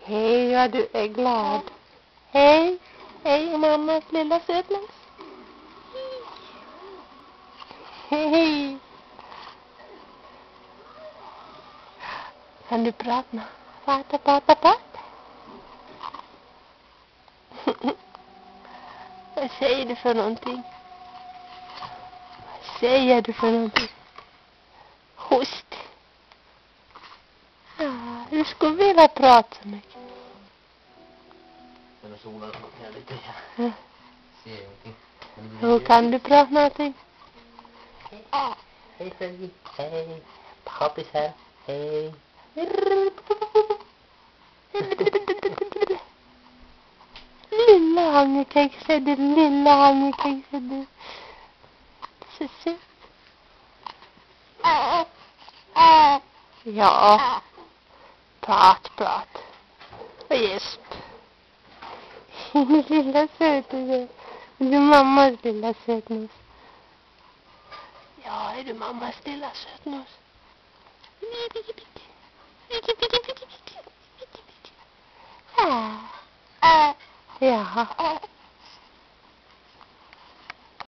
Hej, ja, du är glad. Hej, hej mammas lilla sötmus. Hej. Kan du prata? Prata. Vad säger du för någonting? Vad säger du för någonting? Host. Ja, du skulle vilja prata så mycket. Men solen kommer här lite. Ja. Ser ingenting. Hur kan du prata någonting? Hej Fredrik. Hej. Pappis här. Hej. Lilla hangekexet, du lilla hangekexet, du. Så söt. Ja. Prat. Och gäsp. Lilla sötmus. Du mammas lilla sötmus. Ja, är du mammas lilla sötmus? Ja.